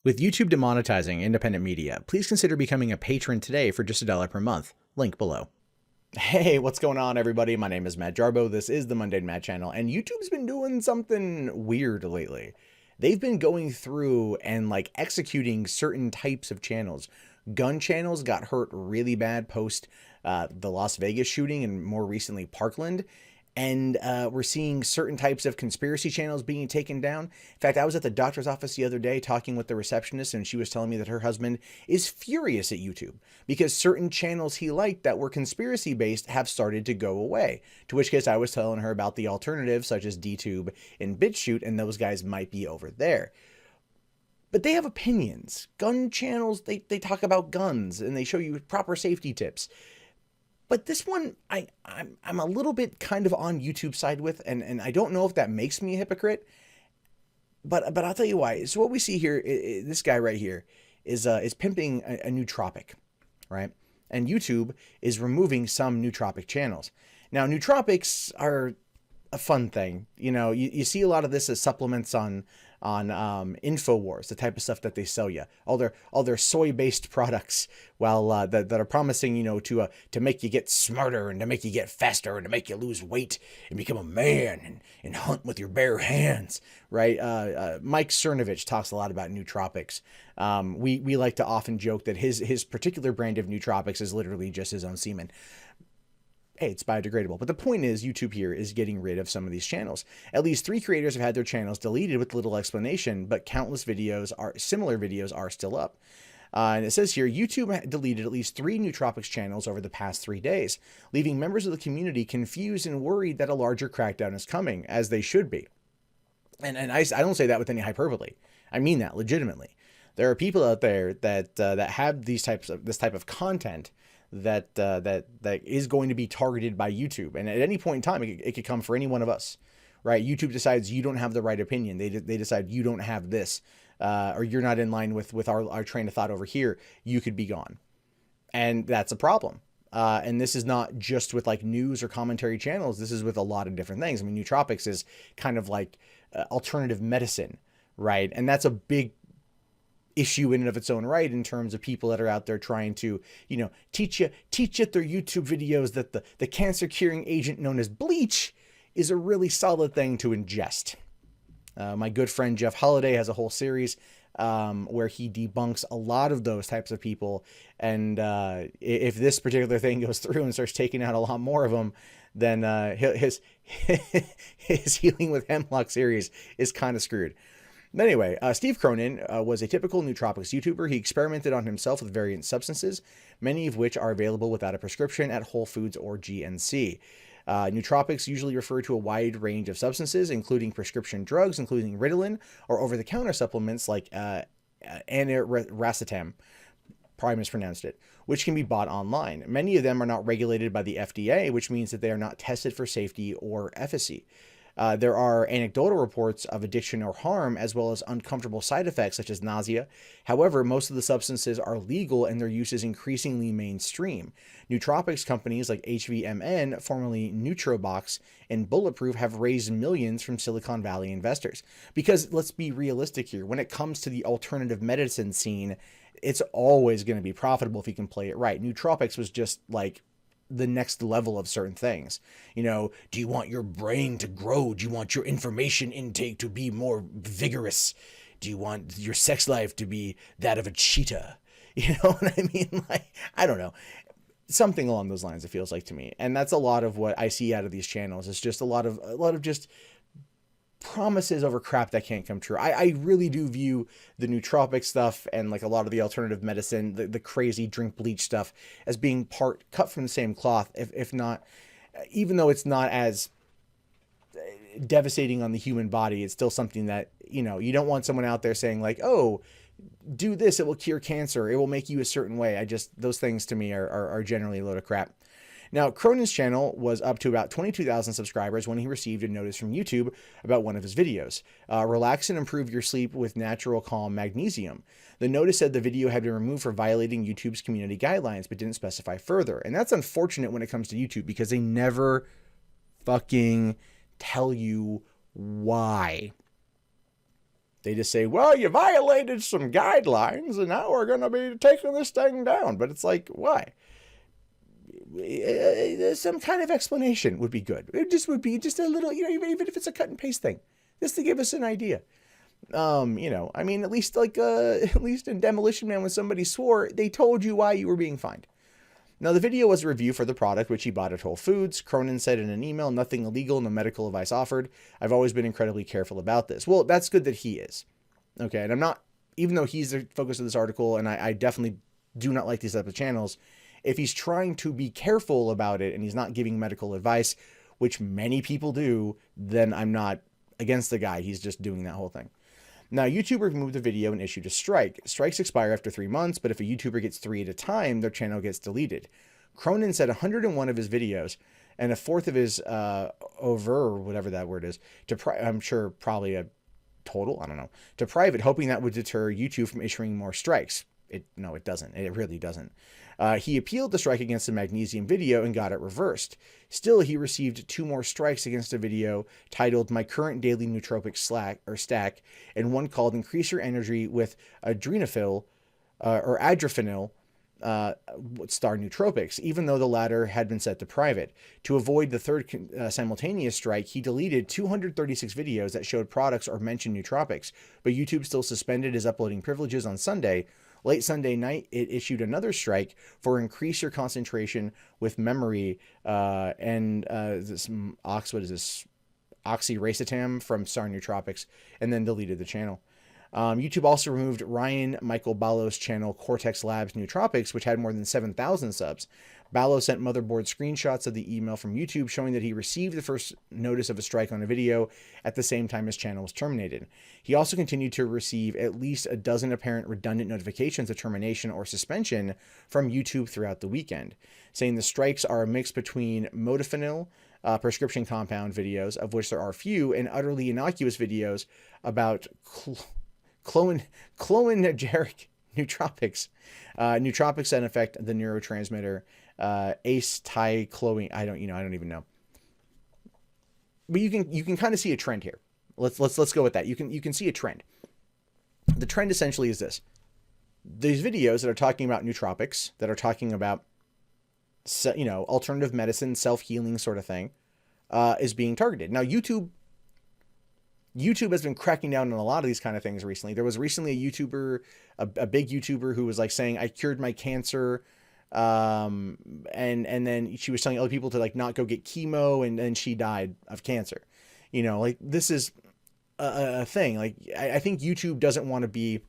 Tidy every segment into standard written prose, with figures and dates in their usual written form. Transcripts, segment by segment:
With YouTube demonetizing independent media, please consider becoming a patron today for just $1 per month. Link below. Hey, what's going on, everybody? My name is Matt Jarbo. This is the Mundane Matt channel, and YouTube's been doing something weird lately. They've been going through and executing certain types of channels. Gun channels got hurt really bad post the Las Vegas shooting and more recently Parkland. And we're seeing certain types of conspiracy channels being taken down. In fact, I was at the doctor's office the other day talking with the receptionist, and she was telling me that her husband is furious at YouTube because certain channels he liked that were conspiracy based have started to go away. To which case I was telling her about the alternatives such as DTube and BitChute, and those guys might be over there. But they have opinions. Gun channels, they talk about guns and they show you proper safety tips. But this one, I'm a little bit kind of on YouTube side with, and I don't know if that makes me a hypocrite, but I'll tell you why. So what we see here, this guy right here, is pimping a nootropic, right? And YouTube is removing some nootropic channels. Now, nootropics are a fun thing. You know, you see a lot of this as supplements on InfoWars, the type of stuff that they sell you, all their soy-based products, while that are promising, you know, to make you get smarter and to make you get faster and to make you lose weight and become a man and hunt with your bare hands, right? Mike Cernovich talks a lot about nootropics. We like to often joke that his particular brand of nootropics is literally just his own semen. Hey, it's biodegradable. But the point is, YouTube here is getting rid of some of these channels. At least 3 creators have had their channels deleted with little explanation, but countless similar videos are still up. And it says here, YouTube deleted at least 3 nootropics channels over the past 3 days, leaving members of the community confused and worried that a larger crackdown is coming, as they should be. And I don't say that with any hyperbole. I mean that legitimately. There are people out there that have this type of content that is going to be targeted by YouTube, and at any point in time it could come for any one of us, right? YouTube decides you don't have the right opinion. They decide you don't have this, or you're not in line with our train of thought over here. You could be gone, and that's a problem. And this is not just with news or commentary channels. This is with a lot of different things. I mean, nootropics is kind of like alternative medicine, right? And that's a big issue in and of its own right in terms of people that are out there trying to, you know, teach at their YouTube videos that the cancer curing agent known as bleach is a really solid thing to ingest. My good friend Jeff Holiday has a whole series where he debunks a lot of those types of people. And if this particular thing goes through and starts taking out a lot more of them, then his Healing with Hemlock series is kind of screwed. But anyway, Steve Cronin was a typical nootropics YouTuber. He experimented on himself with variant substances, many of which are available without a prescription at Whole Foods or GNC. Nootropics usually refer to a wide range of substances, including prescription drugs, including Ritalin, or over-the-counter supplements like aniracetam, probably mispronounced it, which can be bought online. Many of them are not regulated by the FDA, which means that they are not tested for safety or efficacy. There are anecdotal reports of addiction or harm, as well as uncomfortable side effects such as nausea. However, most of the substances are legal and their use is increasingly mainstream. Nootropics companies like HVMN, formerly Nootrobox, and Bulletproof have raised millions from Silicon Valley investors. Because let's be realistic here, when it comes to the alternative medicine scene, it's always going to be profitable if you can play it right. Nootropics was just the next level of certain things. You know, do you want your brain to grow? Do you want your information intake to be more vigorous? Do you want your sex life to be that of a cheetah? You know what I mean? I don't know. Something along those lines, it feels like to me. And that's a lot of what I see out of these channels. It's just a lot of just promises over crap that can't come true. I really do view the nootropic stuff and a lot of the alternative medicine, the crazy drink bleach stuff, as being cut from the same cloth, if not, even though it's not as devastating on the human body, it's still something that, you know, you don't want someone out there saying oh, do this, it will cure cancer, it will make you a certain way. Those things to me are generally a load of crap. Now, Cronin's channel was up to about 22,000 subscribers when he received a notice from YouTube about one of his videos. Relax and improve your sleep with natural calm magnesium. The notice said the video had been removed for violating YouTube's community guidelines, but didn't specify further. And that's unfortunate when it comes to YouTube, because they never fucking tell you why. They just say, well, you violated some guidelines and now we're going to be taking this thing down. But it's like, why? Some kind of explanation would be good. It just would be just a little, even if it's a cut and paste thing, just to give us an idea. I mean, at least in Demolition Man, when somebody swore, they told you why you were being fined. Now, the video was a review for the product, which he bought at Whole Foods. Cronin said in an email, nothing illegal, no medical advice offered. I've always been incredibly careful about this. Well, that's good that he is. Okay, and I'm not, even though he's the focus of this article, and I definitely do not like these type of channels, if he's trying to be careful about it and he's not giving medical advice, which many people do, then I'm not against the guy. He's just doing that whole thing. Now, YouTube removed the video and issued a strike. Strikes expire after 3 months, but if a YouTuber gets 3 at a time, their channel gets deleted. Cronin said 101 of his videos and a fourth of his over, whatever that word is, I'm sure probably a total, I don't know, to private, hoping that would deter YouTube from issuing more strikes. No, it doesn't. It really doesn't. He appealed the strike against the magnesium video and got it reversed. Still, he received 2 more strikes against a video titled My Current Daily Nootropic Stack, and one called Increase Your Energy with Adrenophyll or Adrenophyll star nootropics, even though the latter had been set to private. To avoid the third simultaneous strike, he deleted 236 videos that showed products or mentioned nootropics, but YouTube still suspended his uploading privileges on Sunday. Late Sunday night, it issued another strike for increase your concentration with memory this oxyracetam from Star Nootropics, and then deleted the channel. YouTube also removed Ryan Michael Ballo's channel Cortex Labs Nootropics, which had more than 7,000 subs. Ballo sent motherboard screenshots of the email from YouTube showing that he received the first notice of a strike on a video at the same time his channel was terminated. He also continued to receive at least a dozen apparent redundant notifications of termination or suspension from YouTube throughout the weekend, saying the strikes are a mix between modafinil, prescription compound videos, of which there are few, and utterly innocuous videos about cholinergic nootropics. Nootropics that affect the neurotransmitter acetylcholine. I don't even know. But you can kind of see a trend here. Let's go with that. You can see a trend. The trend essentially is this: these videos that are talking about nootropics, that are talking about alternative medicine, self-healing sort of thing, is being targeted. Now, YouTube has been cracking down on a lot of these kind of things recently. There was recently a YouTuber, a big YouTuber, who was like saying, I cured my cancer. And then she was telling other people to not go get chemo, and then she died of cancer. This is a thing. I think YouTube doesn't want to be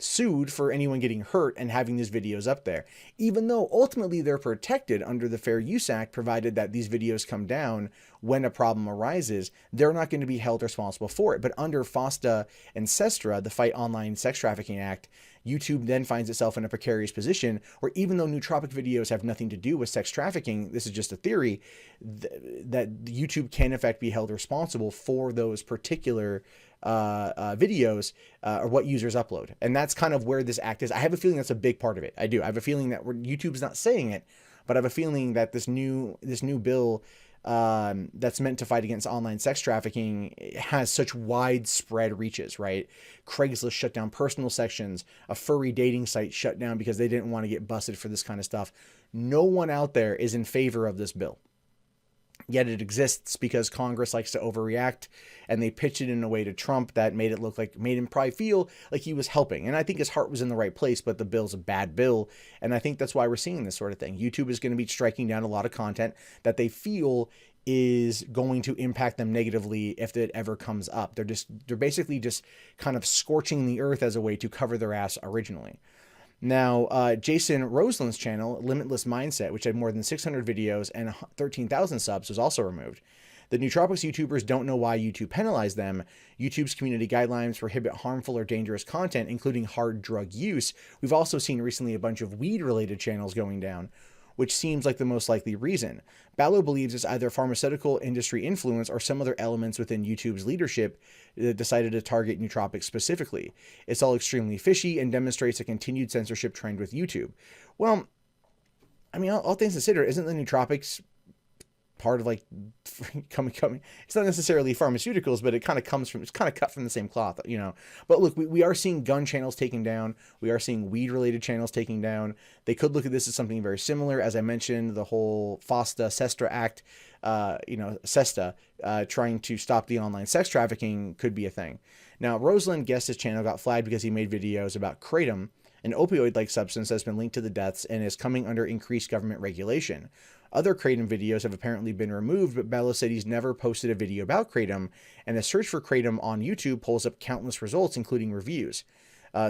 sued for anyone getting hurt and having these videos up there, even though ultimately they're protected under the Fair Use Act, provided that these videos come down when a problem arises. They're not going to be held responsible for it. But under FOSTA and SESTRA, the Fight Online Sex Trafficking Act, YouTube then finds itself in a precarious position where, even though nootropic videos have nothing to do with sex trafficking, this is just a theory, that YouTube can in fact be held responsible for those particular videos or what users upload. And that's kind of where this act is. I have a feeling that's a big part of it. I do. I have a feeling that YouTube's not saying it, but I have a feeling that this new bill that's meant to fight against online sex trafficking has such widespread reaches, right? Craigslist shut down personal sections, a furry dating site shut down because they didn't want to get busted for this kind of stuff. No one out there is in favor of this bill. Yet it exists because Congress likes to overreact, and they pitched it in a way to Trump that made him probably feel like he was helping. And I think his heart was in the right place, but the bill's a bad bill. And I think that's why we're seeing this sort of thing. YouTube is going to be striking down a lot of content that they feel is going to impact them negatively if it ever comes up. They're basically just kind of scorching the earth as a way to cover their ass originally. Now, Jason Roseland's channel, Limitless Mindset, which had more than 600 videos and 13,000 subs, was also removed. The nootropics YouTubers don't know why YouTube penalized them. YouTube's community guidelines prohibit harmful or dangerous content, including hard drug use. We've also seen recently a bunch of weed-related channels going down, which seems like the most likely reason. Ballo believes it's either pharmaceutical industry influence or some other elements within YouTube's leadership that decided to target nootropics specifically. It's all extremely fishy and demonstrates a continued censorship trend with YouTube. Well, I mean, all things considered, isn't the nootropics part of like coming. It's not necessarily pharmaceuticals, but it kind of comes from, it's kind of cut from the same cloth, you know. But look, we are seeing gun channels taken down. We are seeing weed related channels taken down. They could look at this as something very similar. As I mentioned, the whole FOSTA-SESTA Act, SESTA, trying to stop the online sex trafficking could be a thing. Now, Roseland Guest's channel got flagged because he made videos about kratom, an opioid-like substance that's been linked to the deaths and is coming under increased government regulation. Other kratom videos have apparently been removed, but Bello said he's never posted a video about kratom, and a search for kratom on YouTube pulls up countless results, including reviews.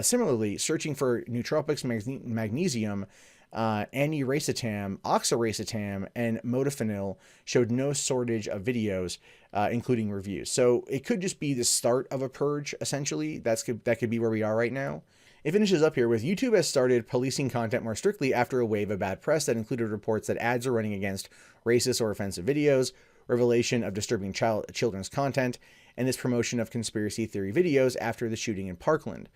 Similarly, searching for nootropics, magnesium, aniracetam, oxiracetam, and modafinil showed no shortage of videos, including reviews. So it could just be the start of a purge, essentially. That could be where we are right now. It finishes up here with YouTube has started policing content more strictly after a wave of bad press that included reports that ads are running against racist or offensive videos, revelation of disturbing children's content, and its promotion of conspiracy theory videos after the shooting in Parkland.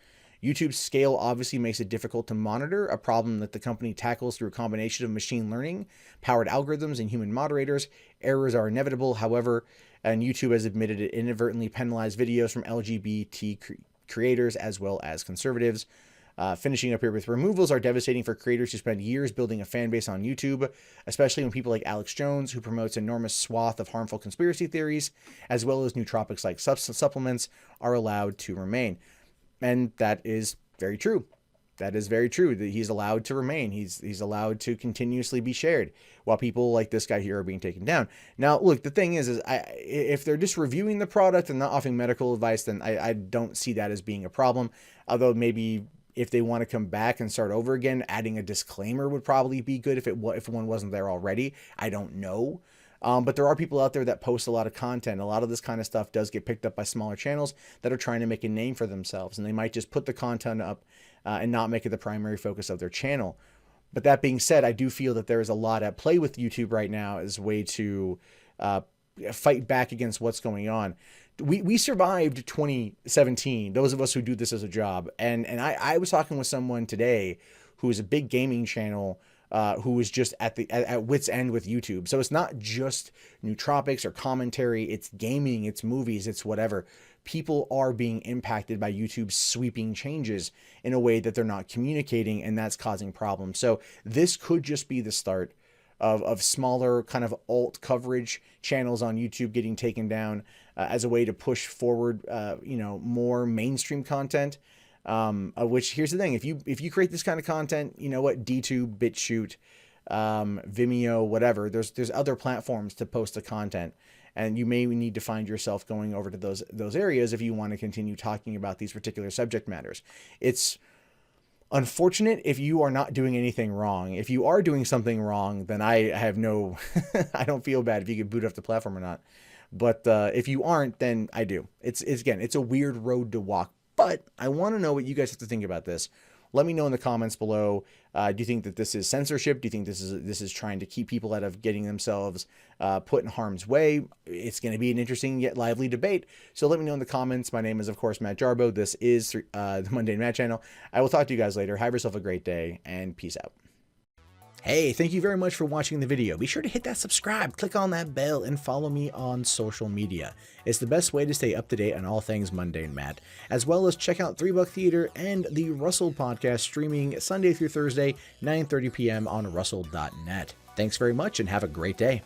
YouTube's scale obviously makes it difficult to monitor, a problem that the company tackles through a combination of machine learning, powered algorithms, and human moderators. Errors are inevitable, however, and YouTube has admitted it inadvertently penalized videos from LGBT creators as well as conservatives. Finishing up here with removals are devastating for creators who spend years building a fan base on YouTube, especially when people like Alex Jones, who promotes an enormous swath of harmful conspiracy theories, as well as nootropics like supplements, are allowed to remain. And that is very true. That is very true. That he's allowed to remain. He's allowed to continuously be shared while people like this guy here are being taken down. Now, look, the thing is if they're just reviewing the product and not offering medical advice, then I don't see that as being a problem. Although maybe if they want to come back and start over again, adding a disclaimer would probably be good if one wasn't there already. I don't know. But there are people out there that post a lot of content. A lot of this kind of stuff does get picked up by smaller channels that are trying to make a name for themselves. And they might just put the content up and not make it the primary focus of their channel. But that being said, I do feel that there is a lot at play with YouTube right now as a way to fight back against what's going on. We survived 2017, those of us who do this as a job. And I was talking with someone today who is a big gaming channel, who was just at wit's end with YouTube. So it's not just nootropics or commentary, it's gaming, it's movies, it's whatever. People are being impacted by YouTube's sweeping changes in a way that they're not communicating, and that's causing problems. So this could just be the start of smaller kind of alt coverage channels on YouTube getting taken down as a way to push forward, more mainstream content. Which, here's the thing, if you create this kind of content, you know what, DTube, BitChute, Vimeo, whatever, there's other platforms to post the content, and you may need to find yourself going over to those areas if you want to continue talking about these particular subject matters. It's unfortunate if you are not doing anything wrong. If you are doing something wrong, then I have no, I don't feel bad if you get booted off the platform or not. But if you aren't, then I do. It's a weird road to walk. But I want to know what you guys have to think about this. Let me know in the comments below. Do you think that this is censorship? Do you think this is trying to keep people out of getting themselves put in harm's way? It's going to be an interesting yet lively debate. So let me know in the comments. My name is, of course, Matt Jarbo. This is the Mundane Matt channel. I will talk to you guys later. Have yourself a great day, and peace out. Hey, thank you very much for watching the video. Be sure to hit that subscribe, click on that bell, and follow me on social media. It's the best way to stay up to date on all things Mundane Matt, as well as check out 3 Buck Theater and the Russell podcast streaming Sunday through Thursday, 9:30 p.m. on russell.net. Thanks very much and have a great day.